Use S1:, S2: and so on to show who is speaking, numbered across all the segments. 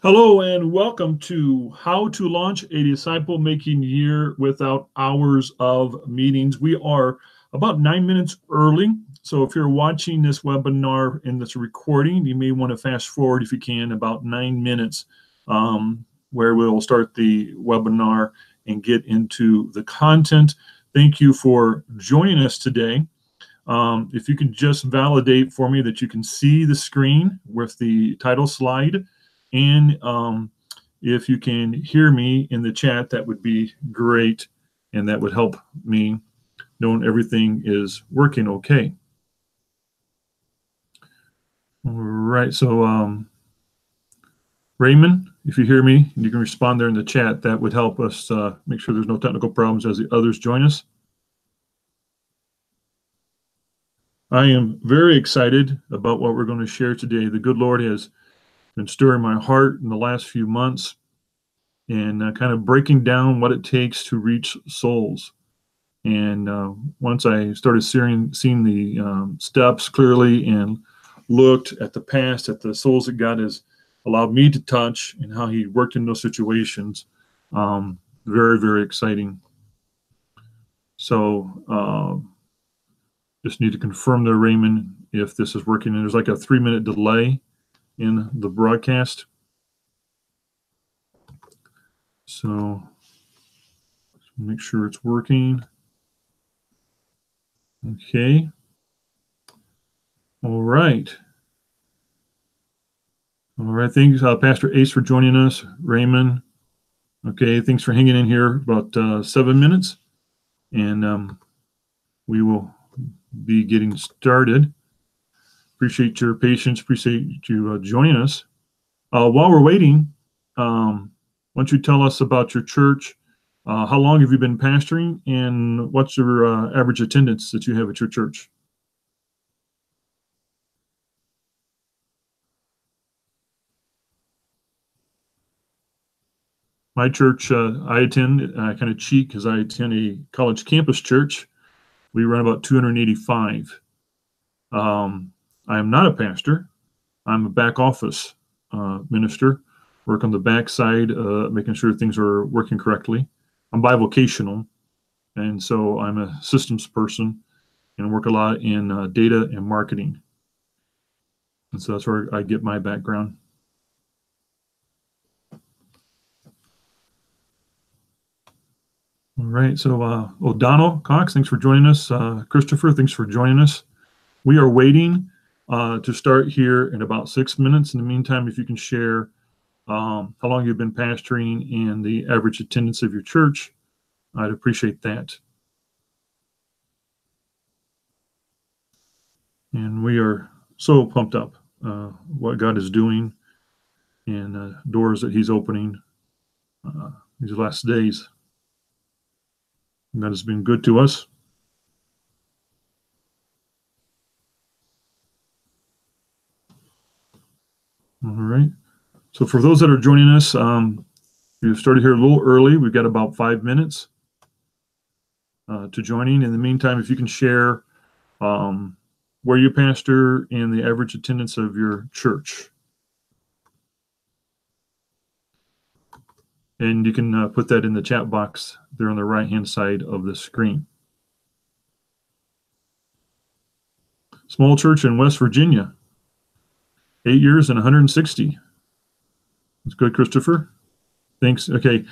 S1: Hello and welcome to How to Launch a Disciple Making Year Without Hours of Meetings. We are about 9 minutes early. So if you're watching this webinar in this recording, you may want to fast forward if you can about 9 minutes where we'll start the webinar and get into the content. Thank you for joining us today. If you can just validate for me that you can see the screen with the title slide. And if you can hear me in the chat, that would be great. And that would help me knowing everything is working okay. All right. So Raymond, if you hear me, you can respond there in the chat. That would help us make sure there's no technical problems as the others join us. I am very excited about what we're going to share today. The good Lord has been stirring my heart in the last few months and kind of breaking down what it takes to reach souls. And once I started seeing the steps clearly and looked at the past, at the souls that God has allowed me to touch and how he worked in those situations, very, very exciting. So just need to confirm there, Raymond, if this is working. And there's like a 3-minute delay in the broadcast. So let's make sure it's working. Okay. All right. All right. Thanks, Pastor Ace, for joining us. Raymond. Okay. Thanks for hanging in here about 7 minutes. And we will be getting started. Appreciate your patience. Appreciate you joining us. While we're waiting, why don't you tell us about your church? How long have you been pastoring, and what's your average attendance that you have at your church? My church, I attend, kind of cheat because I attend a college campus church. We run about 285. I am not a pastor. I'm a back office minister, work on the back side, making sure things are working correctly. I'm bivocational, and so I'm a systems person and work a lot in data and marketing. And so that's where I get my background. All right, so O'Donnell Cox, thanks for joining us. Christopher, thanks for joining us. We are waiting to start here in about 6 minutes. In the meantime, if you can share how long you've been pastoring and the average attendance of your church, I'd appreciate that. And we are so pumped up what God is doing and doors that he's opening these last days. God has been good to us. All right. So for those that are joining us, we've started here a little early. We've got about 5 minutes to joining. In the meantime, if you can share where you pastor and the average attendance of your church. And you can put that in the chat box there on the right-hand side of the screen. Small church in West Virginia. 8 years and 160. That's good, Christopher. Thanks. Okay.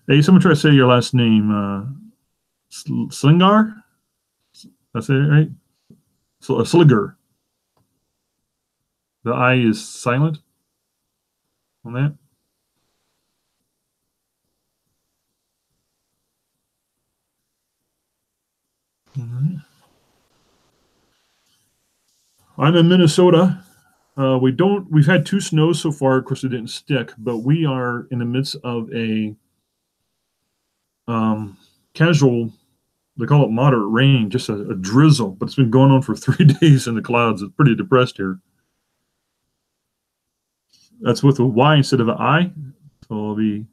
S1: Hey, someone try to say your last name. Slingar? That's it, right? Sliger. The I is silent on that. All right. I'm in Minnesota. We've had 2 snows so far. Of course, it didn't stick, but we are in the midst of a casual, they call it moderate rain, just a drizzle, but it's been going on for 3 days in the clouds. It's pretty depressed here. That's with a Y instead of an I, so it'll be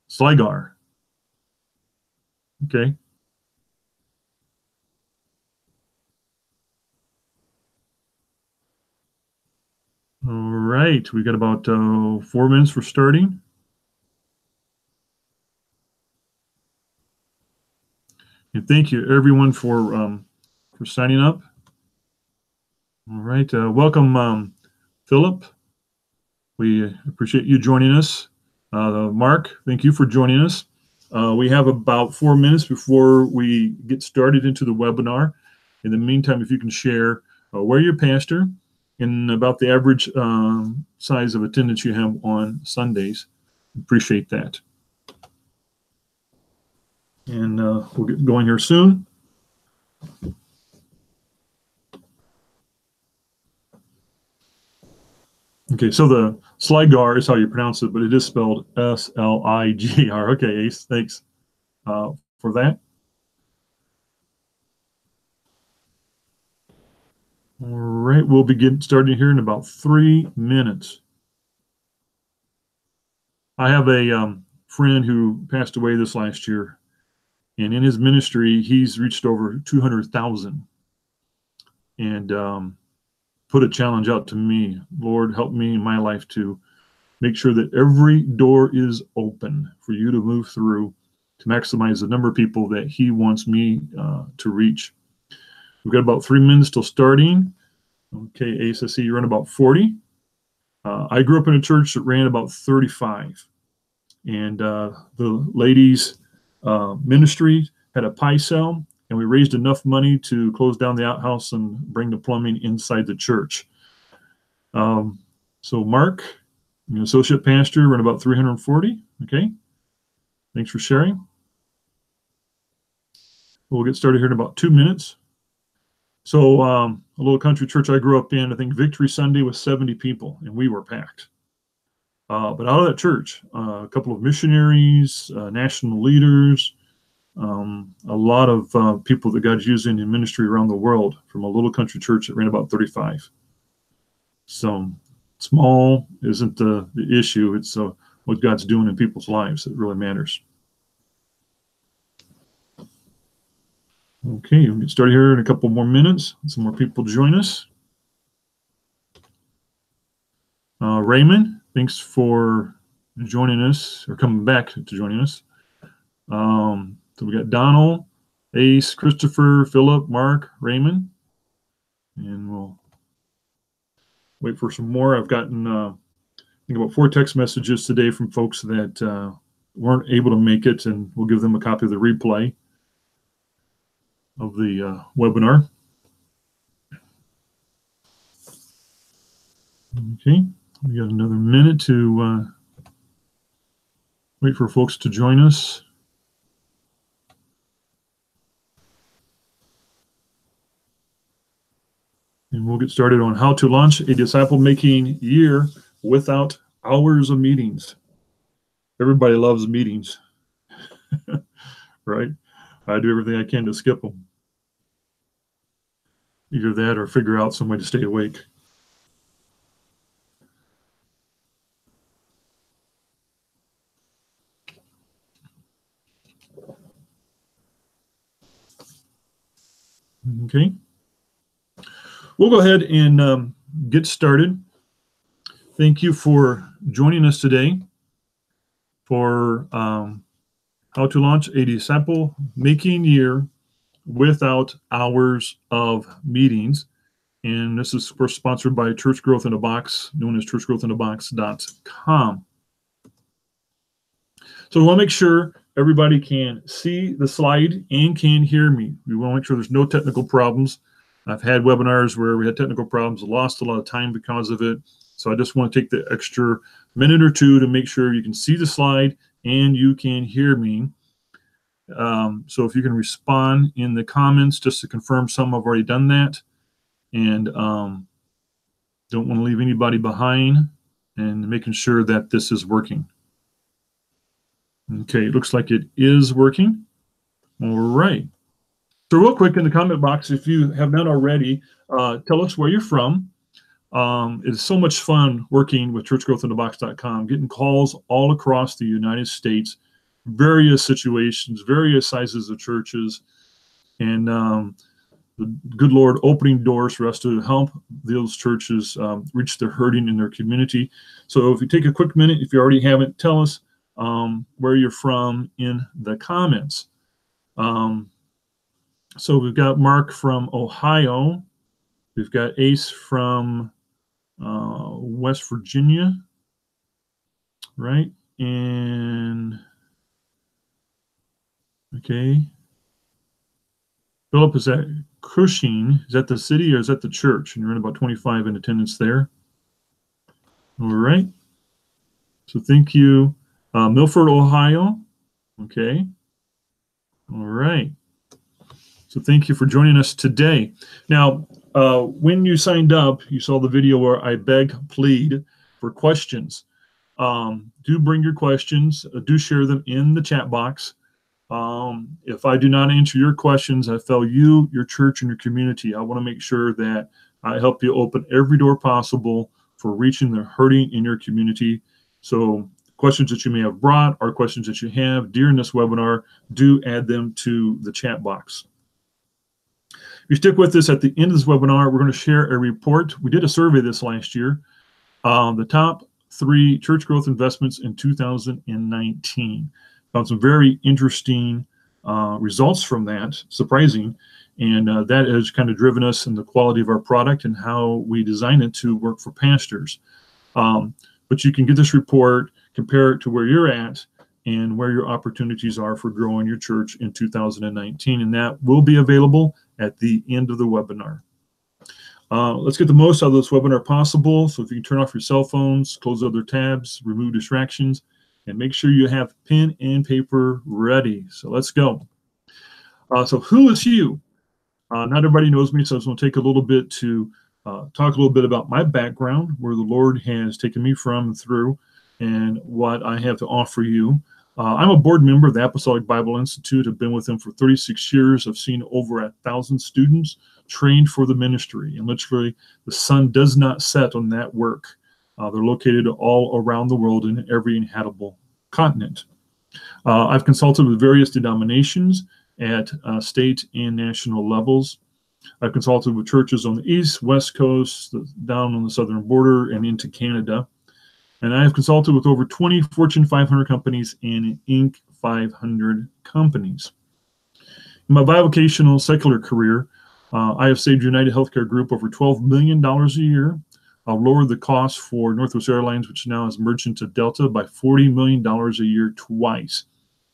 S1: Sligar. Okay. All right, we got about 4 minutes for starting. And thank you everyone for signing up. All right, welcome Philip. We appreciate you joining us. Mark, thank you for joining us. We have about 4 minutes before we get started into the webinar. In the meantime, if you can share where you're pastor and about the average size of attendance you have on Sundays, appreciate that. And we'll get going here soon. Okay, so the Sligar is how you pronounce it, but it is spelled S-L-I-G-R. Okay, Ace, thanks for that. All right, we'll begin starting here in about 3 minutes. I have a friend who passed away this last year, and in his ministry, he's reached over 200,000. And put a challenge out to me. Lord, help me in my life to make sure that every door is open for you to move through to maximize the number of people that he wants me to reach. We've got about 3 minutes till starting. Okay, Ace, I see you run about 40. I grew up in a church that ran about 35. And the ladies' ministry had a pie sale, and we raised enough money to close down the outhouse and bring the plumbing inside the church. So Mark, associate pastor, run about 340. Okay, thanks for sharing. We'll get started here in about 2 minutes. So a little country church I grew up in, I think Victory Sunday was 70 people, and we were packed. But out of that church, a couple of missionaries, national leaders, a lot of people that God's using in ministry around the world from a little country church that ran about 35. So small isn't the issue. It's what God's doing in people's lives that really matters. Okay, we'll get started here in a couple more minutes. Some more people join us. Raymond, thanks for joining us, or coming back to joining us. So we got Donald, Ace, Christopher, Philip, Mark, Raymond, and we'll wait for some more. I've gotten, I think, about 4 text messages today from folks that weren't able to make it, and we'll give them a copy of the replay of the webinar. Okay, we got another minute to wait for folks to join us. And we'll get started on how to launch a disciple-making year without hours of meetings. Everybody loves meetings, right? I do everything I can to skip them. Either that or figure out some way to stay awake. Okay. We'll go ahead and get started. Thank you for joining us today for how to launch a disciple-making year without hours of meetings. And this is, of course, sponsored by Church Growth in a Box, known as churchgrowthinabox.com. So we want to make sure everybody can see the slide and can hear me. We want to make sure there's no technical problems. I've had webinars where we had technical problems, lost a lot of time because of it. So I just want to take the extra minute or two to make sure you can see the slide and you can hear me. So if you can respond in the comments just to confirm some have already done that, and don't want to leave anybody behind, and making sure that this is working. Okay, it looks like it is working. All right. So real quick in the comment box, if you have not already, tell us where you're from. It's so much fun working with churchgrowthinabox.com, getting calls all across the United States, various situations, various sizes of churches. And the good Lord opening doors for us to help those churches reach their hurting in their community. So if you take a quick minute, if you already haven't, tell us where you're from in the comments. So we've got Mark from Ohio. We've got Ace from West Virginia, right? And okay. Philip, is that Cushing? Is that the city or is that the church? And you're in about 25 in attendance there. All right. So thank you. Milford, Ohio. Okay. All right. So thank you for joining us today. Now, when you signed up, you saw the video where I beg, plead for questions. Do bring your questions. Do share them in the chat box. If I do not answer your questions, I fail you, your church, and your community. I want to make sure that I help you open every door possible for reaching the hurting in your community. So questions that you may have brought or questions that you have during this webinar, do add them to the chat box. If you stick with us at the end of this webinar, we're going to share a report. We did a survey this last year. The top 3 church growth investments in 2019. Found some very interesting results from that, surprising, and that has kind of driven us in the quality of our product and how we design it to work for pastors. But you can get this report, compare it to where you're at, and where your opportunities are for growing your church in 2019, and that will be available at the end of the webinar. Let's get the most out of this webinar possible. So if you can turn off your cell phones, close other tabs, remove distractions, and make sure you have pen and paper ready. So let's go. So who is you? Not everybody knows me, so I just want to take a little bit to talk a little bit about my background, where the Lord has taken me from and through, and what I have to offer you. I'm a board member of the Apostolic Bible Institute. I've been with them for 36 years. I've seen over 1,000 students trained for the ministry, and literally the sun does not set on that work. They're located all around the world in every inhabitable continent. I've consulted with various denominations at state and national levels. I've consulted with churches on the East, West Coast, down on the southern border, and into Canada. And I have consulted with over 20 Fortune 500 companies and Inc. 500 companies. In my bivocational secular career, I have saved United Healthcare Group over $12 million a year. I've lowered the cost for Northwest Airlines, which now has merged into Delta, by $40 million a year twice.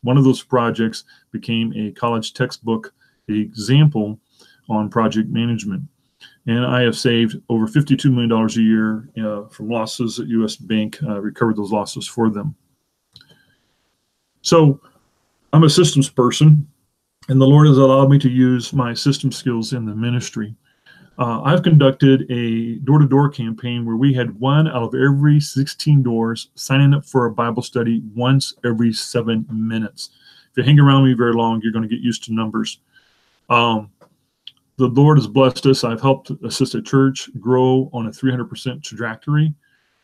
S1: One of those projects became a college textbook example on project management. And I have saved over $52 million a year from losses at U.S. Bank, recovered those losses for them. So I'm a systems person, and the Lord has allowed me to use my system skills in the ministry. I've conducted a door-to-door campaign where we had 1 out of every 16 doors signing up for a Bible study once every 7 minutes. If you hang around me very long, you're going to get used to numbers. The Lord has blessed us. I've helped assist a church grow on a 300% trajectory.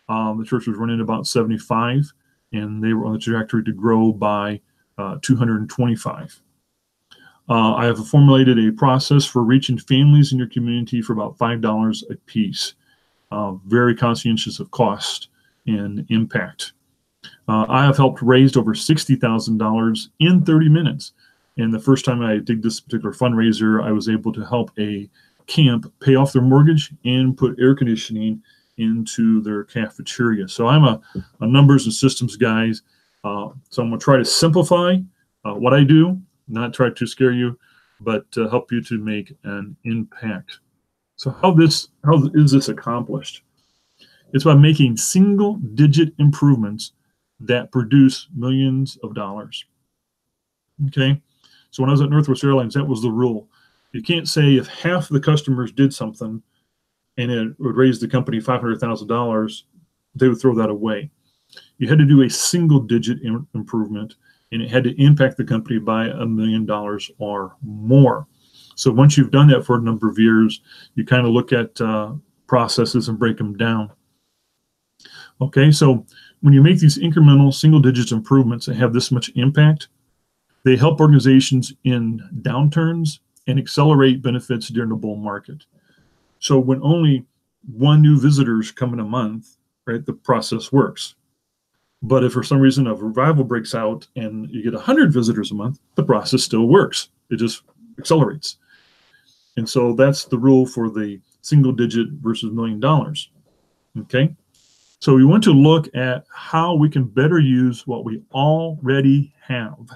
S1: The church was running about 75, and they were on the trajectory to grow by 225. I have formulated a process for reaching families in your community for about $5 a piece. Very conscientious of cost and impact. I have helped raise over $60,000 in 30 minutes. And the first time I did this particular fundraiser, I was able to help a camp pay off their mortgage and put air conditioning into their cafeteria. So I'm a numbers and systems guy. So I'm going to try to simplify what I do, not try to scare you, but help you to make an impact. So how is this accomplished? It's by making single-digit improvements that produce millions of dollars. Okay? So when I was at Northwest Airlines, that was the rule. You can't say if half the customers did something and it would raise the company $500,000, they would throw that away. You had to do a single-digit improvement, and it had to impact the company by $1 million or more. So once you've done that for a number of years, you kind of look at processes and break them down. Okay, so when you make these incremental single-digit improvements that have this much impact, they help organizations in downturns and accelerate benefits during the bull market. So when only one new visitor is coming a month, right, the process works. But if for some reason a revival breaks out and you get 100 visitors a month, the process still works. It just accelerates. And so that's the rule for the single digit versus $1 million. Okay. So we want to look at how we can better use what we already have.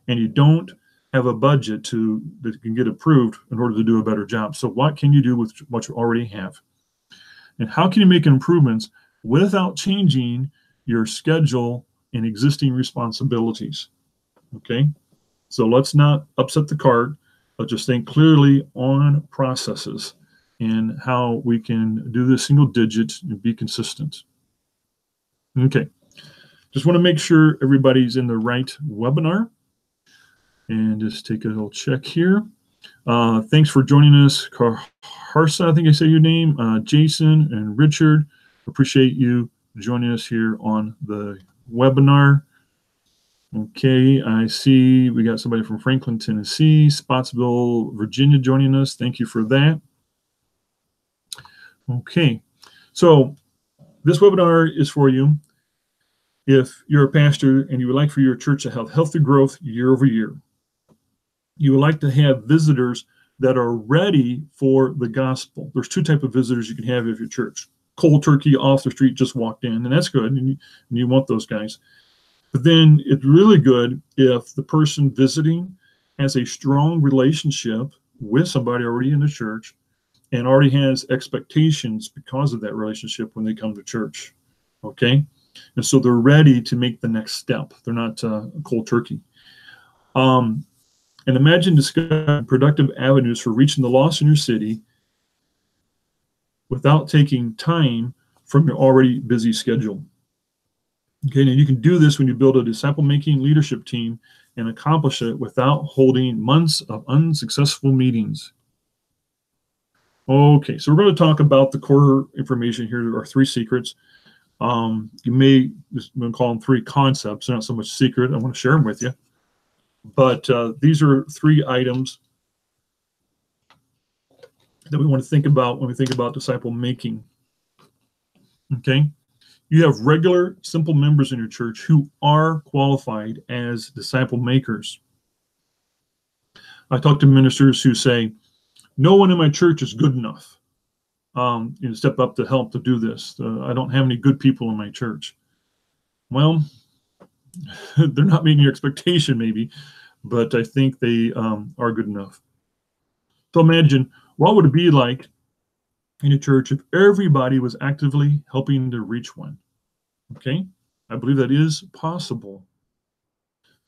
S1: And you don't have a budget that can get approved in order to do a better job. So what can you do with what you already have? And how can you make improvements without changing your schedule and existing responsibilities? Okay, so let's not upset the cart. Let's just think clearly on processes and how we can do this single digit and be consistent. Okay, just want to make sure everybody's in the right webinar. And just take a little check here. Thanks for joining us, Harsa, I think I said your name, Jason and Richard. Appreciate you joining us here on the webinar. Okay, I see we got somebody from Franklin, Tennessee, Spotsville, Virginia joining us. Thank you for that. Okay, so this webinar is for you if you're a pastor and you would like for your church to have healthy growth year over year. You would like to have visitors that are ready for the gospel. There's two types of visitors you can have at your church. Cold turkey off the street just walked in, and that's good, and you want those guys. But then it's really good if the person visiting has a strong relationship with somebody already in the church and already has expectations because of that relationship when they come to church, okay? And so they're ready to make the next step. They're not cold turkey. And imagine discovering productive avenues for reaching the lost in your city without taking time from your already busy schedule. Okay, now you can do this when you build a disciple-making leadership team and accomplish it without holding months of unsuccessful meetings. Okay, so we're going to talk about the core information here. There are 3 secrets. You may just call them 3 concepts. They're not so much secret. I want to share them with you. But these are 3 items that we want to think about when we think about disciple making. Okay, you have regular, simple members in your church who are qualified as disciple makers. I talk to ministers who say, no one in my church is good enough to step up to help to do this. I don't have any good people in my church. Well, they're not meeting your expectation maybe, but I think they are good enough. So imagine, what would it be like in a church if everybody was actively helping to reach one? Okay, I believe that is possible.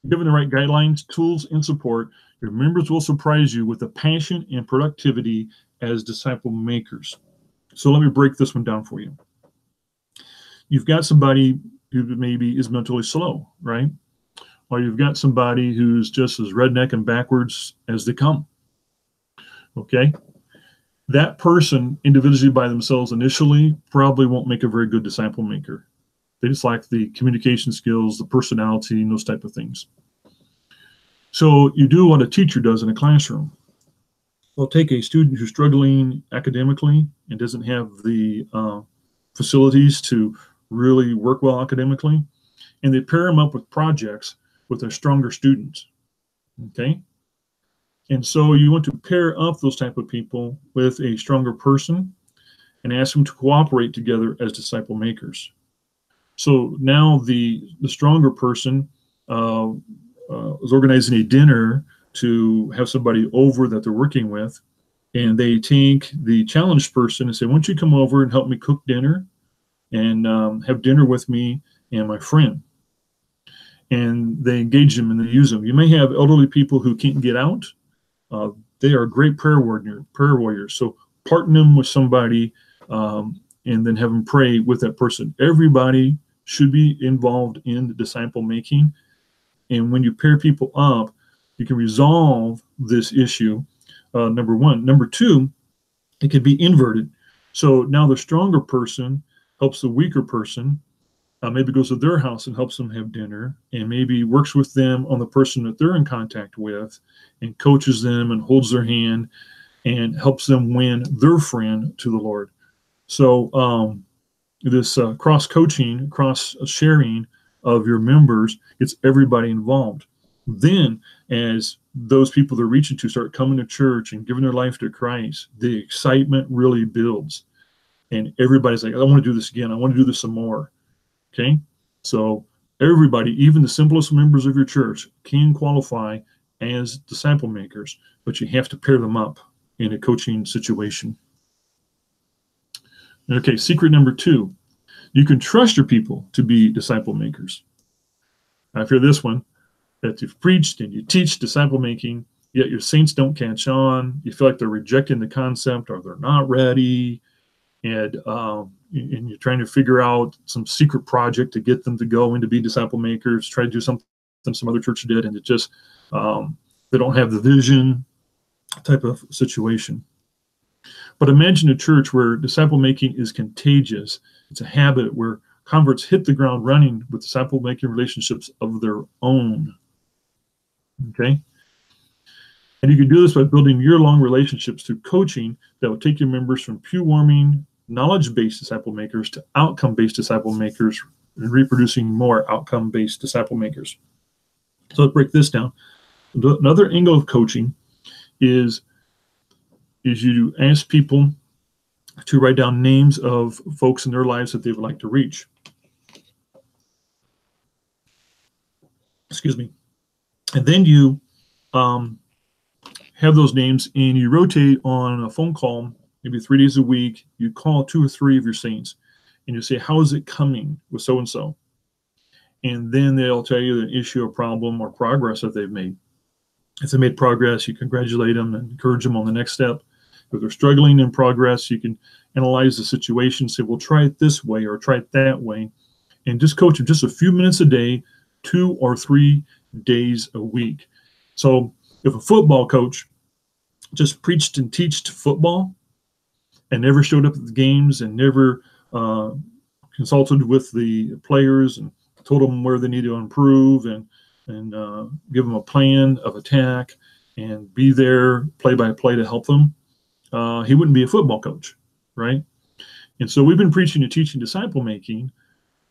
S1: Given the right guidelines, tools, and support, your members will surprise you with the passion and productivity as disciple makers. So let me break this one down for you. You've got somebody who maybe is mentally slow, right? Or you've got somebody who's just as redneck and backwards as they come. Okay? That person individually by themselves initially probably won't make a very good disciple maker. They just lack the communication skills, the personality, and those type of things. So you do what a teacher does in a classroom. They'll take a student who's struggling academically and doesn't have the facilities to really work well academically, and they pair them up with projects with a stronger student. Okay? And so you want to pair up those type of people with a stronger person and ask them to cooperate together as disciple makers. So now the stronger person is organizing a dinner to have somebody over that they're working with, and they take the challenged person and say, why don't you come over and help me cook dinner and have dinner with me and my friend. And they engage them and they use them. You may have elderly people who can't get out. They are great prayer warriors. So partner them with somebody and then have them pray with that person. Everybody should be involved in the disciple making. And when you pair people up, you can resolve this issue, number one. Number two, it can be inverted. So now the stronger person helps the weaker person, maybe goes to their house and helps them have dinner, and maybe works with them on the person that they're in contact with and coaches them and holds their hand and helps them win their friend to the Lord. So this cross-coaching, cross-sharing of your members gets everybody involved. Then as those people they're reaching to start coming to church and giving their life to Christ, the excitement really builds. And everybody's like, I want to do this again. I want to do this some more. Okay? So everybody, even the simplest members of your church, can qualify as disciple makers, but you have to pair them up in a coaching situation. Okay, secret number 2. You can trust your people to be disciple makers. Now, if you're this one, that you've preached and you teach disciple making, yet your saints don't catch on, you feel like they're rejecting the concept or they're not ready, and you're trying to figure out some secret project to get them to go and to be disciple makers, try to do something some other church did, and it just, they don't have the vision type of situation. But imagine a church where disciple making is contagious. It's a habit where converts hit the ground running with disciple making relationships of their own. Okay? And you can do this by building year-long relationships through coaching that will take your members from pew-warming, knowledge-based disciple makers to outcome-based disciple makers and reproducing more outcome-based disciple makers. So let's break this down. Another angle of coaching is you ask people to write down names of folks in their lives that they would like to reach. Excuse me. And then you have those names and you rotate on a phone call, maybe 3 days a week. You call 2 or 3 of your saints and you say, how is it coming with so-and-so? And then they'll tell you the issue or problem or progress that they've made. If they made progress, you congratulate them and encourage them on the next step. If they're struggling in progress, you can analyze the situation, say, well, try it this way or try it that way, and just coach them just a few minutes a day, 2 or 3 days a week. So if a football coach just preached and taught football and never showed up at the games and never consulted with the players and told them where they need to improve and give them a plan of attack and be there play by play to help them, he wouldn't be a football coach, right? And so we've been preaching and teaching disciple making.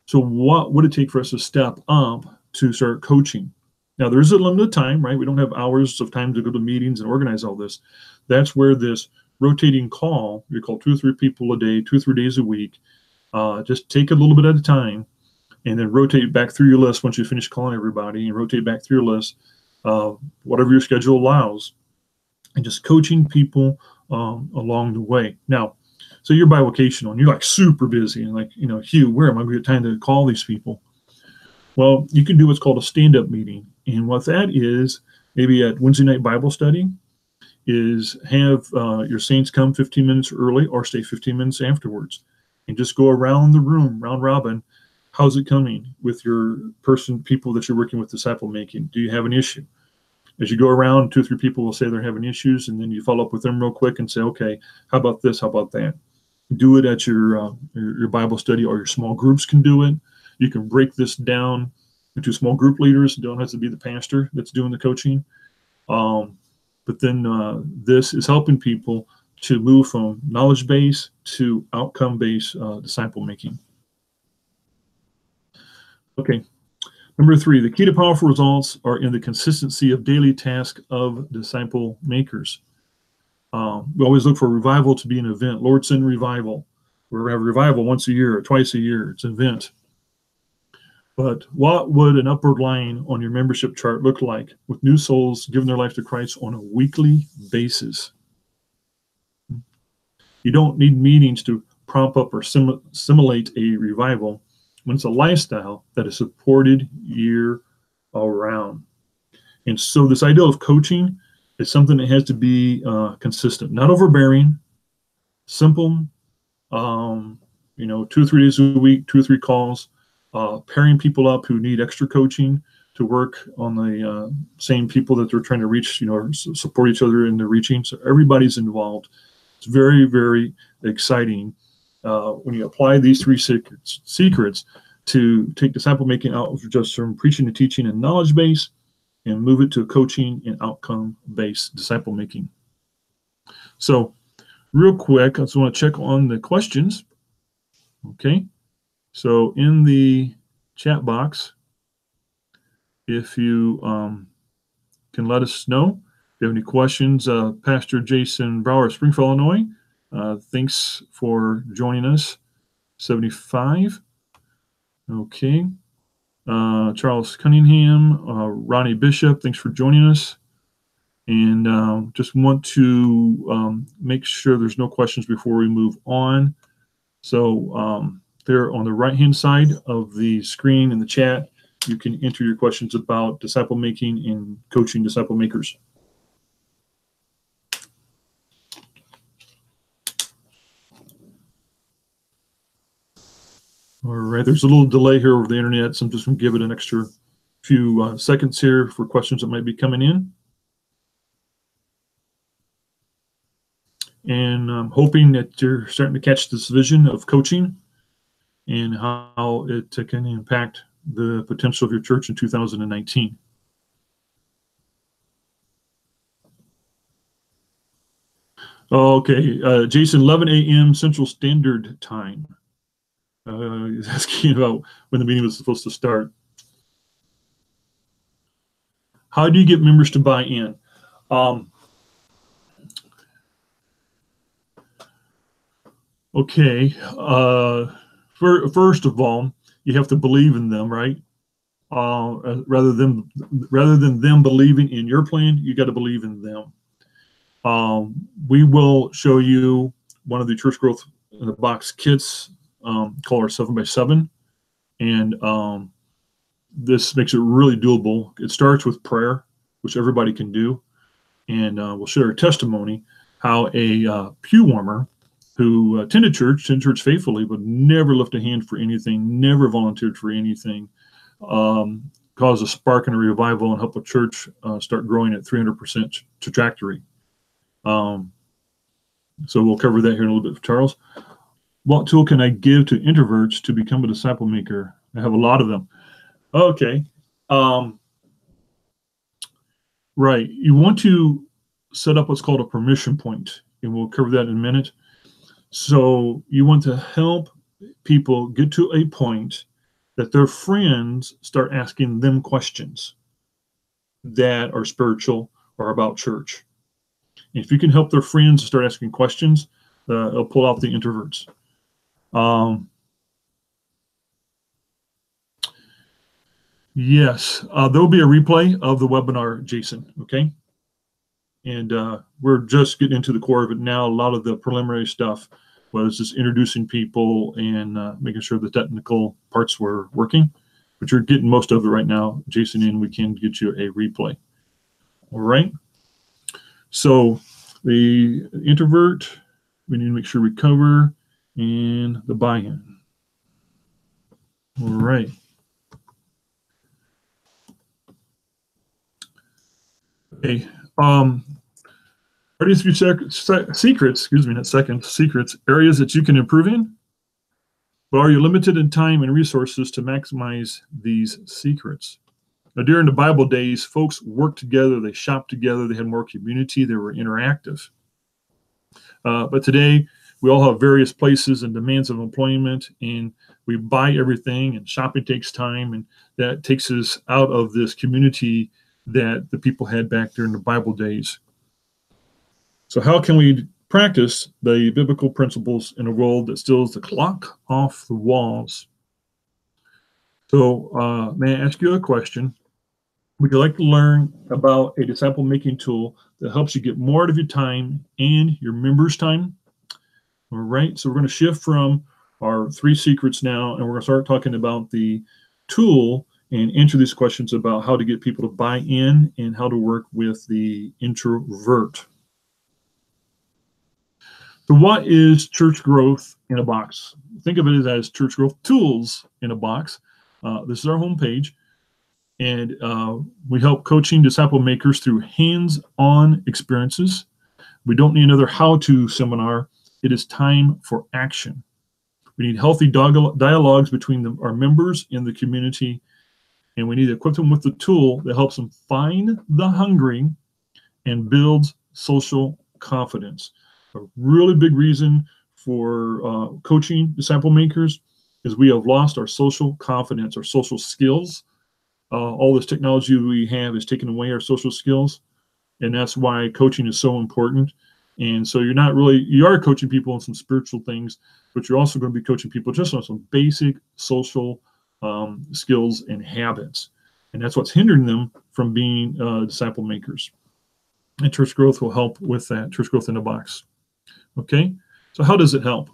S1: So what would it take for us to step up to start coaching? Now, there is a limited time, right? We don't have hours of time to go to meetings and organize all this. That's where this rotating call, you call 2 or 3 people a day, 2 or 3 days a week, just take a little bit at a time, and then rotate back through your list once you finish calling everybody, and rotate back through your list, whatever your schedule allows, and just coaching people along the way. Now, so you're bivocational and you're like super busy and like, Hugh, where am I going to get time to call these people? Well, you can do what's called a stand-up meeting. And what that is, maybe at Wednesday night Bible study, is have your saints come 15 minutes early or stay 15 minutes afterwards and just go around the room, round robin. How's it coming with your people that you're working with disciple making? Do you have an issue? As you go around, 2 or 3 people will say they're having issues, and then you follow up with them real quick and say, okay, how about this? How about that? Do it at your Bible study, or your small groups can do it. You can break this down into small group leaders. You don't have to be the pastor that's doing the coaching. But then this is helping people to move from knowledge-based to outcome-based disciple making. Okay. Number 3, the key to powerful results are in the consistency of daily tasks of disciple makers. We always look for revival to be an event. Lord, send revival. We're going to have revival once a year or twice a year. It's an event. But what would an upward line on your membership chart look like with new souls giving their life to Christ on a weekly basis? You don't need meetings to prompt up or simulate a revival when it's a lifestyle that is supported year around. And so this idea of coaching is something that has to be consistent, not overbearing, simple, 2 or 3 days a week, 2 or 3 calls, pairing people up who need extra coaching to work on the same people that they're trying to reach, support each other in their reaching. So everybody's involved. It's very, very exciting when you apply these 3 secrets to take disciple making out of just from preaching to teaching and knowledge base and move it to coaching and outcome based disciple making. So real quick, I just want to check on the questions. Okay. So in the chat box, if you can let us know if you have any questions. Pastor Jason Brower, Springfield, Illinois, thanks for joining us. 75. Okay. Charles Cunningham, Ronnie Bishop, thanks for joining us. And just want to make sure there's no questions before we move on. So there on the right-hand side of the screen in the chat, you can enter your questions about disciple making and coaching disciple makers. All right, there's a little delay here over the internet, so I'm just going to give it an extra few seconds here for questions that might be coming in. And I'm hoping that you're starting to catch this vision of coaching and how it can impact the potential of your church in 2019. Okay, Jason, 11 a.m. Central Standard Time. He's asking about when the meeting was supposed to start. How do you get members to buy in? Okay, first of all, you have to believe in them, right? Rather than them believing in your plan, you got to believe in them. We will show you one of the Church Growth in the Box kits, called our 7x7, and this makes it really doable. It starts with prayer, which everybody can do, and we'll share a testimony how a pew warmer who attended church faithfully, but never lifted a hand for anything, never volunteered for anything, caused a spark and a revival and helped the church start growing at 300% trajectory. So we'll cover that here in a little bit, Charles. What tool can I give to introverts to become a disciple maker? I have a lot of them. Okay. Right. You want to set up what's called a permission point, and we'll cover that in a minute. So you want to help people get to a point that their friends start asking them questions that are spiritual or about church. And if you can help their friends start asking questions, it'll pull out the introverts. Yes, there will be a replay of the webinar, Jason, okay? And we're just getting into the core of it now. A lot of the preliminary stuff was just introducing people and making sure the technical parts were working. But you're getting most of it right now, Jason, and we can get you a replay. All right. So the introvert, we need to make sure we cover, and the buy-in. All right. Okay. Are these few secrets, excuse me, not seconds, secrets, areas that you can improve in? But are you limited in time and resources to maximize these secrets? Now, during the Bible days, folks worked together, they shopped together, they had more community, they were interactive. But today, we all have various places and demands of employment, and we buy everything, and shopping takes time, and that takes us out of this community that the people had back during the Bible days. So how can we practice the biblical principles in a world that steals the clock off the walls? So may I ask you a question? Would you like to learn about a disciple-making tool that helps you get more out of your time and your members' time? All right, so we're going to shift from our 3 secrets now, and we're going to start talking about the tool and answer these questions about how to get people to buy in and how to work with the introvert. So what is church growth in a box? Think of it as church growth tools in a box. This is our homepage, and we help coaching disciple makers through hands-on experiences. We don't need another how-to seminar. It is time for action. We need healthy dialogues between our members and the community. And we need to equip them with the tool that helps them find the hungry and builds social confidence. A really big reason for coaching disciple makers is we have lost our social confidence, our social skills. All this technology we have is taking away our social skills. And that's why coaching is so important. And so you are coaching people on some spiritual things, but you're also going to be coaching people just on some basic social skills and habits. And that's what's hindering them from being disciple makers. And church growth will help with that, church growth in a box. Okay, so how does it help?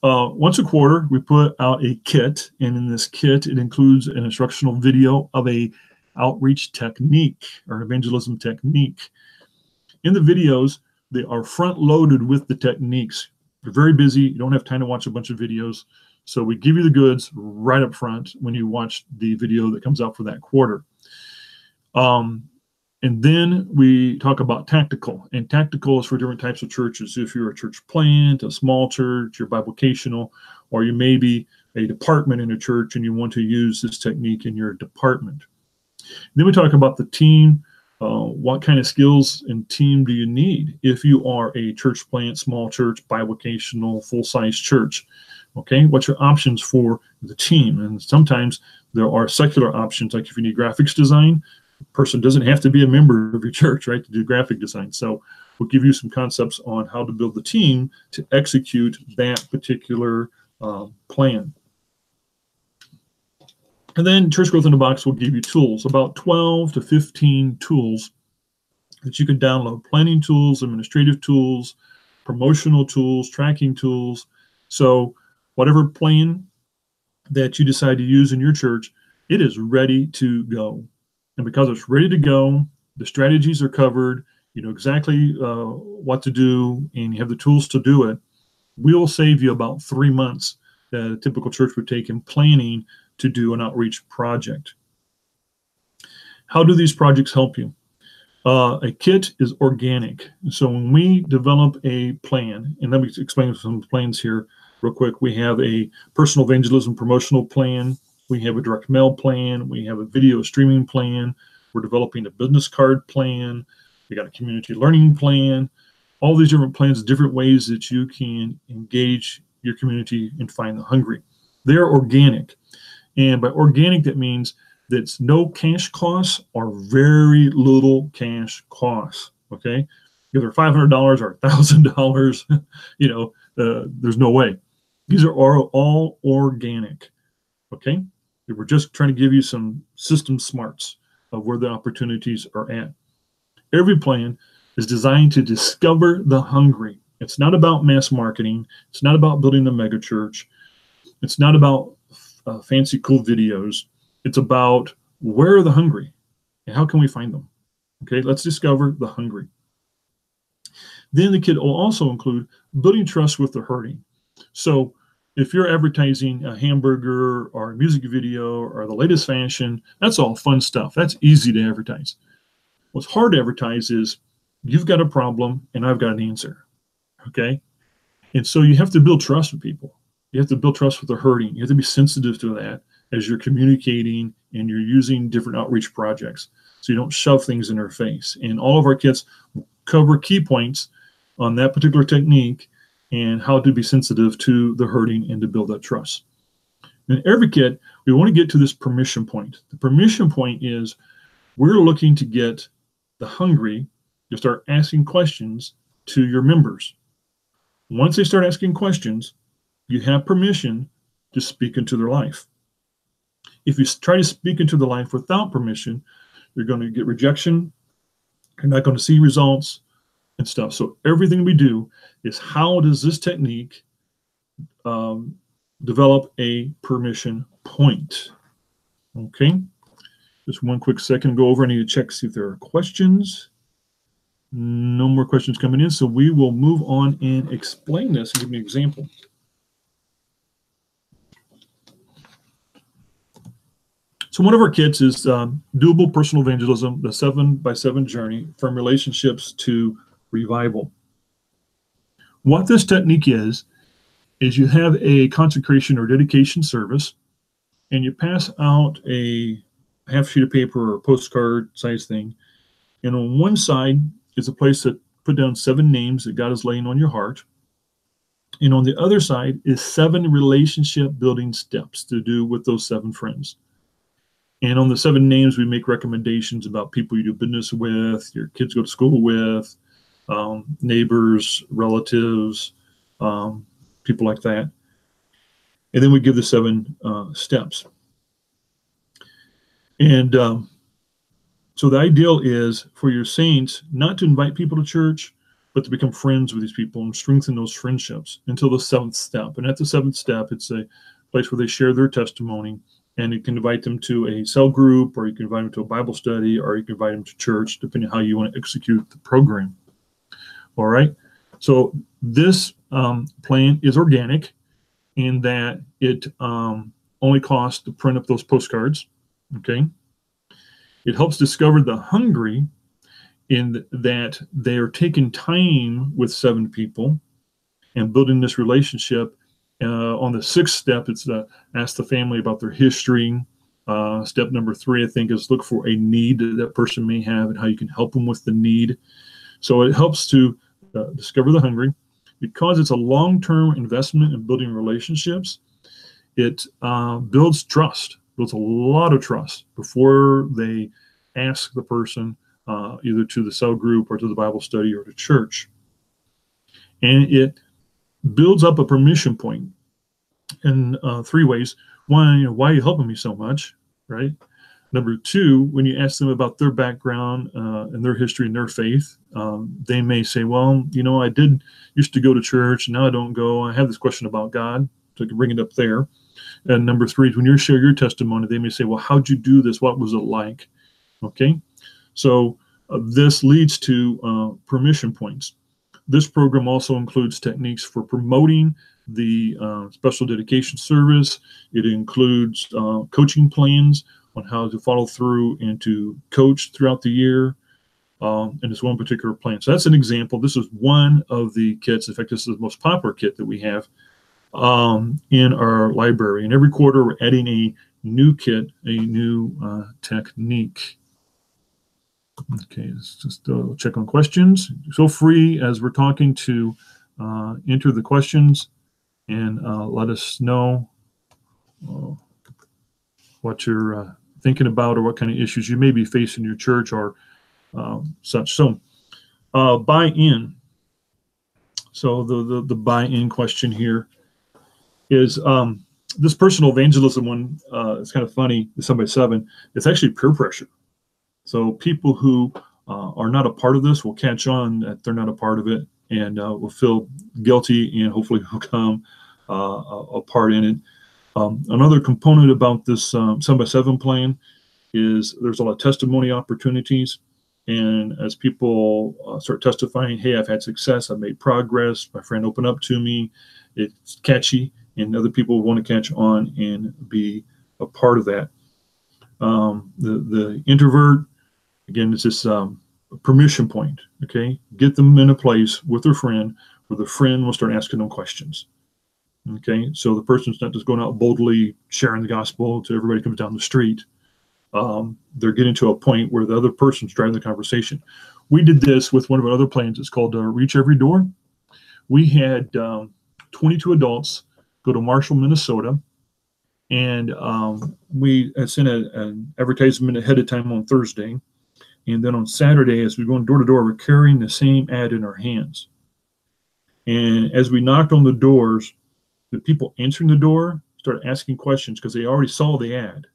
S1: Once a quarter, we put out a kit, and in this kit, it includes an instructional video of a outreach technique or evangelism technique. In the videos, they are front-loaded with the techniques. You're very busy. You don't have time to watch a bunch of videos. So we give you the goods right up front when you watch the video that comes out for that quarter. And then we talk about tactical. And tactical is for different types of churches. If you're a church plant, a small church, you're bivocational, or you may be a department in a church and you want to use this technique in your department. Then we talk about the team. What kind of skills and team do you need if you are a church plant, small church, bivocational, full-size church? Okay, what's your options for the team? And sometimes there are secular options, like if you need graphics design, the person doesn't have to be a member of your church, right, to do graphic design. So we'll give you some concepts on how to build the team to execute that particular plan. And then Church Growth in a Box will give you tools, about 12 to 15 tools that you can download. Planning tools, administrative tools, promotional tools, tracking tools. So whatever plan that you decide to use in your church, it is ready to go. And because it's ready to go, the strategies are covered, you know exactly what to do, and you have the tools to do it, we'll save you about 3 months that a typical church would take in planning to do an outreach project. How do these projects help you? A kit is organic. So when we develop a plan, and let me explain some plans here real quick. We have a personal evangelism promotional plan. We have a direct mail plan. We have a video streaming plan. We're developing a business card plan. We got a community learning plan. All these different plans, different ways that you can engage your community and find the hungry. They're organic. And by organic, that means that's no cash costs or very little cash costs, okay? If they're $500 or $1,000, you know, there's no way. These are all organic, okay? We're just trying to give you some system smarts of where the opportunities are at. Every plan is designed to discover the hungry. It's not about mass marketing. It's not about building a mega church. It's not about fancy, cool videos. It's about where are the hungry and how can we find them? Okay, let's discover the hungry. Then the kit will also include building trust with the hurting. So if you're advertising a hamburger or a music video or the latest fashion, that's all fun stuff. That's easy to advertise. What's hard to advertise is you've got a problem and I've got an answer. Okay, and so you have to build trust with people. You have to build trust with the hurting. You have to be sensitive to that as you're communicating and you're using different outreach projects. So you don't shove things in their face. And all of our kits cover key points on that particular technique and how to be sensitive to the hurting and to build that trust. In every kit, we want to get to this permission point. The permission point is we're looking to get the hungry to start asking questions to your members. Once they start asking questions, you have permission to speak into their life. If you try to speak into their life without permission, you're going to get rejection. You're not going to see results and stuff. So everything we do is how does this technique develop a permission point? Okay. Just one quick second, go over. I need to check, see if there are questions. No more questions coming in. So we will move on and explain this and give me an example. So one of our kits is Doable Personal Evangelism, the 7x7 journey from relationships to revival. What this technique is is you have a consecration or dedication service, and you pass out a half sheet of paper or a postcard size thing. And on one side is a place to put down 7 names that God is laying on your heart. And on the other side is 7 relationship building steps to do with those 7 friends. And on the 7 names, we make recommendations about people you do business with, your kids go to school with, neighbors, relatives, people like that. And then we give the 7 steps. And so the ideal is for your saints not to invite people to church, but to become friends with these people and strengthen those friendships until the 7th step. And at the 7th step, it's a place where they share their testimony, and you can invite them to a cell group, or you can invite them to a Bible study, or you can invite them to church, depending on how you want to execute the program. All right. So this plan is organic in that it only costs to print up those postcards. Okay. It helps discover the hungry in that they are taking time with 7 people and building this relationship. On the 6th step, it's ask the family about their history. Step number 3, I think, is look for a need that person may have and how you can help them with the need. So it helps to discover the hungry. Because it's a long-term investment in building relationships, it builds trust, builds a lot of trust before they ask the person either to the cell group or to the Bible study or to church. And it builds up a permission point in 3 ways. 1, why are you helping me so much, right? Number 2, when you ask them about their background and their history and their faith, they may say, well, I did used to go to church, now I don't go. I have this question about God, so I can bring it up there. And number 3 is when you share your testimony, they may say, well, how'd you do this? What was it like? Okay, so this leads to permission points. This program also includes techniques for promoting the special dedication service. It includes coaching plans on how to follow through and to coach throughout the year. And it's one particular plan. So that's an example. This is one of the kits. In fact, this is the most popular kit that we have in our library. And every quarter, we're adding a new kit, a new technique. Okay, let's just check on questions. Feel free, as we're talking, to enter the questions and let us know what you're thinking about or what kind of issues you may be facing in your church or such. So buy-in. So the buy-in question here is this personal evangelism one. It's kind of funny. The 7x7. It's actually peer pressure. So people who are not a part of this will catch on that they're not a part of it and will feel guilty and hopefully will come a part in it. Another component about this 7x7 plan is there's a lot of testimony opportunities. And as people start testifying, hey, I've had success, I've made progress, my friend opened up to me, it's catchy, and other people want to catch on and be a part of that. The introvert, again, it's this permission point, okay? Get them in a place with their friend where the friend will start asking them questions, okay? So the person's not just going out boldly sharing the gospel to everybody who comes down the street. They're getting to a point where the other person's driving the conversation. We did this with one of our other plans. It's called Reach Every Door. We had 22 adults go to Marshall, Minnesota, and we had sent an advertisement ahead of time on Thursday. And then on Saturday, as we go door to door, we're carrying the same ad in our hands. And as we knocked on the doors, the people answering the door started asking questions because they already saw the ad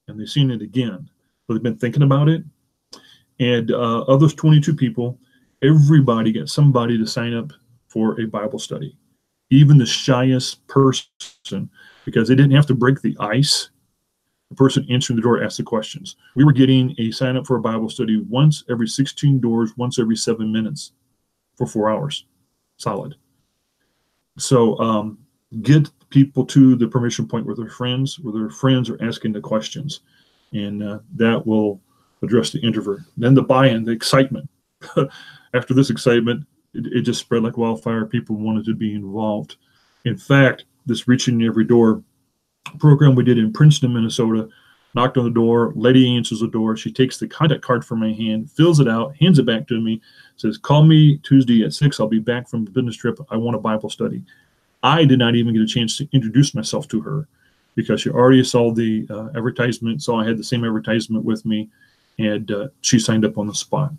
S1: and they've seen it again. So they've been thinking about it. And of those 22 people, everybody got somebody to sign up for a Bible study, even the shyest person, because they didn't have to break the ice. The person answering the door asked the questions. We were getting a sign up for a Bible study once every 16 doors, once every 7 minutes for 4 hours, solid. So get people to the permission point where their friends are asking the questions, and that will address the introvert. Then the buy-in, the excitement. After this excitement, it just spread like wildfire. People wanted to be involved. In fact, this Reaching Every Door program we did in Princeton, Minnesota, knocked on the door, lady answers the door, she takes the contact card from my hand, fills it out, hands it back to me, says, call me Tuesday at 6, I'll be back from the business trip, I want a Bible study. I did not even get a chance to introduce myself to her because she already saw the advertisement, so I had the same advertisement with me, and she signed up on the spot.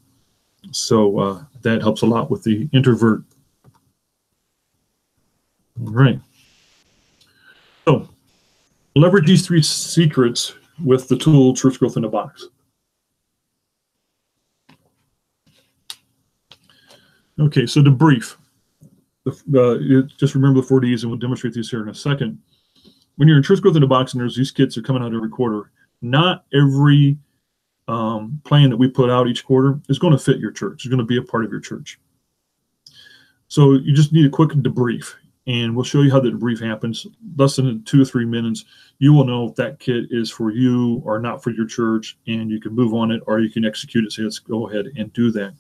S1: So that helps a lot with the introvert. All right. So leverage these 3 secrets with the tool Church Growth in a Box. Okay, so debrief. Just remember the 4 Ds, and we'll demonstrate these here in a second. When you're in Church Growth in a Box and there's these kits that are coming out every quarter, not every plan that we put out each quarter is going to fit your church. It's going to be a part of your church. So you just need a quick debrief, and we'll show you how the debrief happens. Less than 2 or 3 minutes, you will know if that kit is for you or not for your church, and you can move on it, or you can execute it. Say, let's go ahead and do that.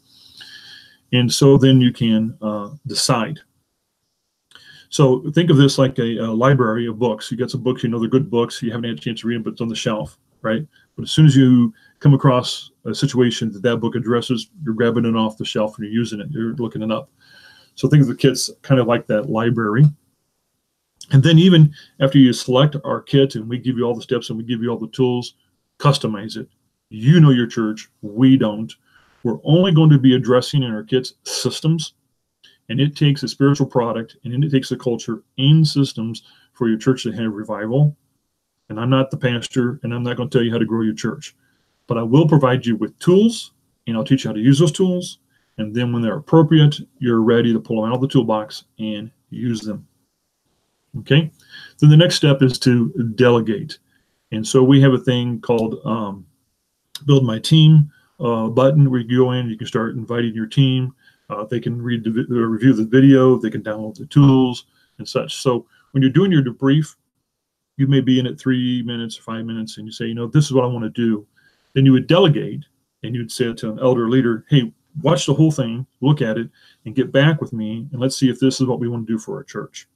S1: And so then you can decide. So think of this like a library of books. You get some books, you know they're good books, you haven't had a chance to read them, but it's on the shelf, right? But as soon as you come across a situation that book addresses, you're grabbing it off the shelf and you're using it, you're looking it up. So think of the kits kind of like that library. And then even after you select our kit and we give you all the steps and we give you all the tools, customize it. You know your church, we don't. We're only going to be addressing in our kits systems, and it takes a spiritual product, and it takes a culture and systems for your church to have revival. And I'm not the pastor, and I'm not going to tell you how to grow your church. But I will provide you with tools, and I'll teach you how to use those tools. And then when they're appropriate, you're ready to pull them out of the toolbox and use them. Okay? Then the next step is to delegate. And so we have a thing called Build My Team button where you go in, you can start inviting your team. They can read review the video, they can download the tools and such. So when you're doing your debrief, you may be in it 3 minutes or 5 minutes, and you say, you know, this is what I want to do. Then you would delegate, and you'd say to an elder leader, hey, watch the whole thing, look at it, and get back with me, and let's see if this is what we want to do for our church.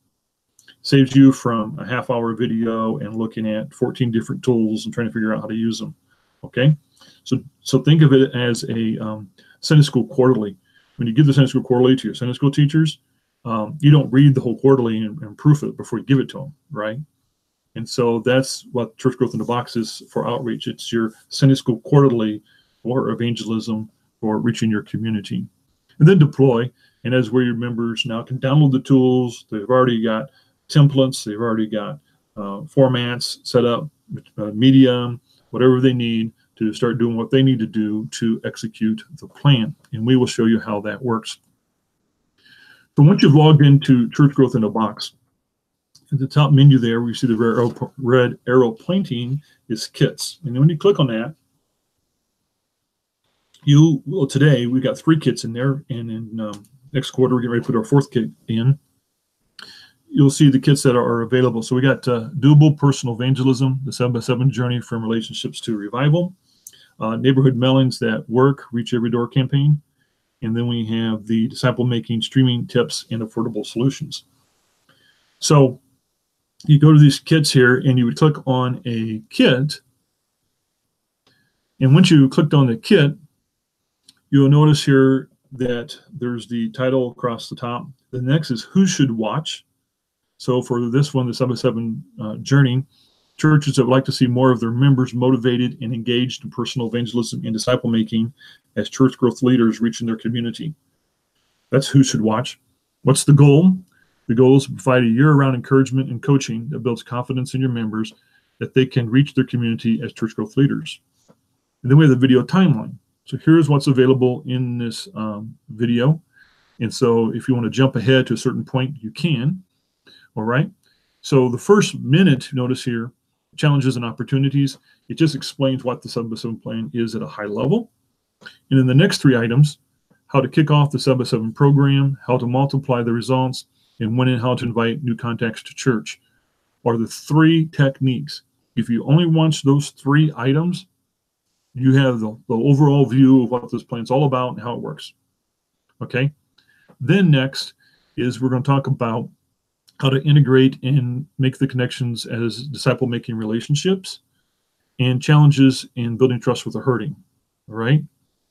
S1: Saves you from a half-hour video and looking at 14 different tools and trying to figure out how to use them. Okay? So think of it as a Sunday School Quarterly. When you give the Sunday School Quarterly to your Sunday School teachers, you don't read the whole quarterly and proof it before you give it to them, right? And so that's what Church Growth in a Box is for outreach. It's your Sunday School Quarterly for evangelism, for reaching your community. And then deploy, and that's where your members now can download the tools. They've already got templates. They've already got formats set up, media, whatever they need to start doing what they need to do to execute the plan. And we will show you how that works. So once you've logged into Church Growth in a Box, at the top menu there, we see the red arrow pointing is kits. And when you click on that, today we've got 3 kits in there, and in next quarter we're getting ready to put our 4th kit in. You'll see the kits that are available. So we got Doable Personal Evangelism, the 7x7 Journey from Relationships to Revival, Neighborhood Mailings That Work, Reach Every Door campaign, and then we have the Disciple Making Streaming Tips and Affordable Solutions. So you go to these kits here, and you would click on a kit, and once you clicked on the kit, you'll notice here that there's the title across the top. The next is Who Should Watch. So for this one, the 7x7 Journey, churches that would like to see more of their members motivated and engaged in personal evangelism and disciple making as church growth leaders reaching their community. That's Who Should Watch. What's the goal? The goal is to provide a year-round encouragement and coaching that builds confidence in your members that they can reach their community as church growth leaders. And then we have the video timeline. So here's what's available in this video. And so if you want to jump ahead to a certain point, you can. All right. So the first minute, notice here, challenges and opportunities. It just explains what the 7x7 plan is at a high level. And then the next 3 items, how to kick off the 7x7 program, how to multiply the results, and when and how to invite new contacts to church, are the 3 techniques. If you only watch those 3 items, you have the overall view of what this plan's all about and how it works. Okay. Then next is we're going to talk about how to integrate and make the connections as disciple-making relationships, and challenges in building trust with the hurting. All right.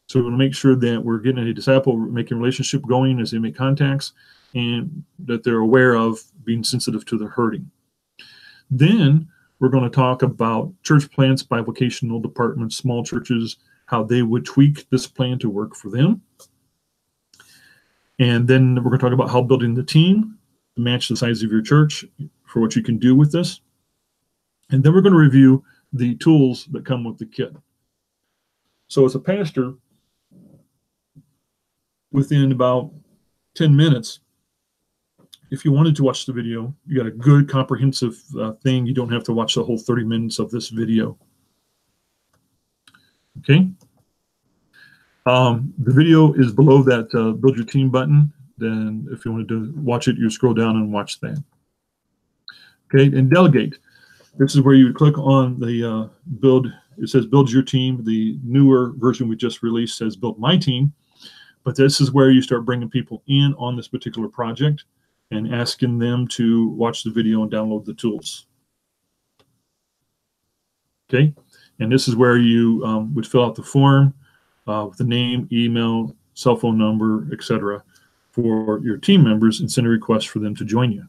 S1: So we want to make sure that we're getting a disciple-making relationship going as they make contacts, and that they're aware of being sensitive to the hurting. Then we're going to talk about church plants by vocational departments, small churches, how they would tweak this plan to work for them. And then we're going to talk about how building the team to match the size of your church for what you can do with this. And then we're going to review the tools that come with the kit. So as a pastor, within about 10 minutes, if you wanted to watch the video, you got a good comprehensive thing. You don't have to watch the whole 30 minutes of this video. Okay. The video is below that build your team button. Then if you wanted to watch it, you scroll down and watch that. Okay, and delegate. This is where you would click on the build. It says build your team. The newer version we just released says build my team. But this is where you start bringing people in on this particular project and asking them to watch the video and download the tools. Okay, and this is where you would fill out the form with the name, email, cell phone number, etc. for your team members and send a request for them to join you.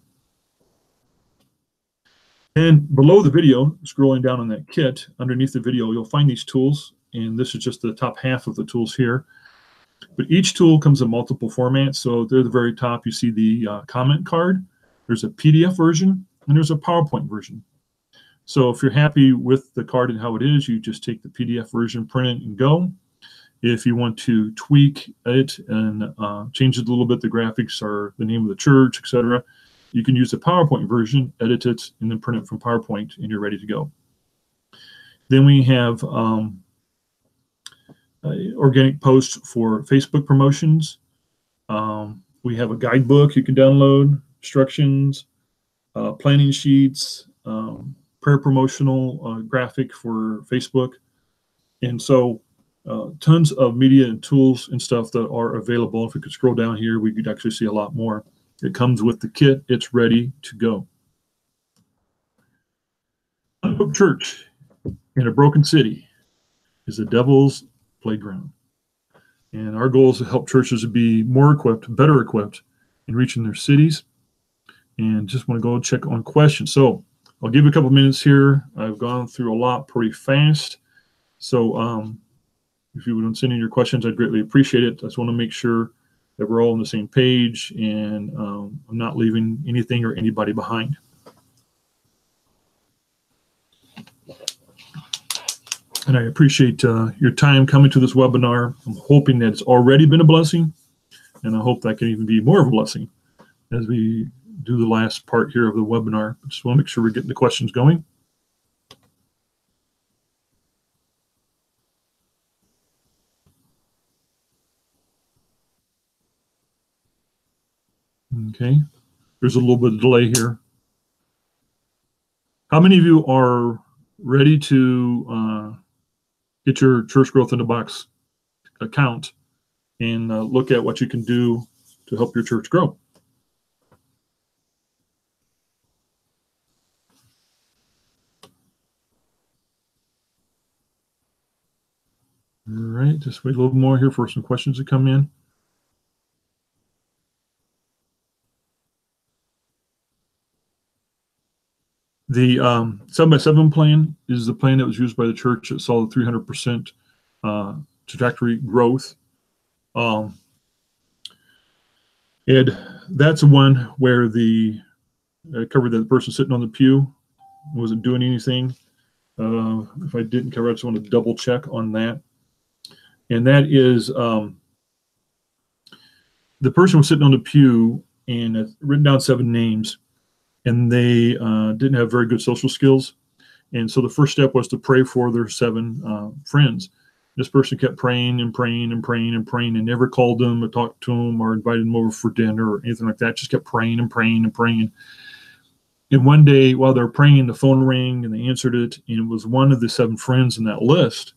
S1: And below the video, scrolling down on that kit, underneath the video, you'll find these tools, and this is just the top half of the tools here. But each tool comes in multiple formats. So there at the very top, you see the comment card. There's a PDF version, and there's a PowerPoint version. So if you're happy with the card and how it is, you just take the PDF version, print it, and go. If you want to tweak it and change it a little bit, the graphics or the name of the church, etc., you can use the PowerPoint version, edit it, and then print it from PowerPoint, and you're ready to go. Then we have organic posts for Facebook promotions. We have a guidebook you can download, instructions, planning sheets, prayer promotional graphic for Facebook. And so tons of media and tools and stuff that are available. If we could scroll down here, we could actually see a lot more. It comes with the kit. It's ready to go. Unhooked church in a broken city is the devil's playground. And our goal is to help churches to be more equipped, better equipped in reaching their cities. And just want to go check on questions. So I'll give you a couple of minutes here. I've gone through a lot pretty fast. So if you would send in your questions, I'd greatly appreciate it. I just want to make sure that we're all on the same page and I'm not leaving anything or anybody behind. And I appreciate your time coming to this webinar. I'm hoping that it's already been a blessing, and I hope that can even be more of a blessing as we do the last part here of the webinar. I just want to make sure we're getting the questions going. Okay, there's a little bit of delay here. How many of you are ready to get your Church Growth in a Box account and look at what you can do to help your church grow? All right, just wait a little more here for some questions to come in. The 7x7 plan is the plan that was used by the church that saw the 300% trajectory growth. And that's one where the covered that the person sitting on the pew wasn't doing anything. If I didn't cover it, I just want to double check on that. And that is the person was sitting on the pew and written down 7 names. And they didn't have very good social skills. And so the first step was to pray for their 7 friends. This person kept praying and praying and praying and praying and never called them or talked to them or invited them over for dinner or anything like that. Just kept praying and praying and praying. And one day while they were praying, the phone rang and they answered it. And it was one of the 7 friends in that list.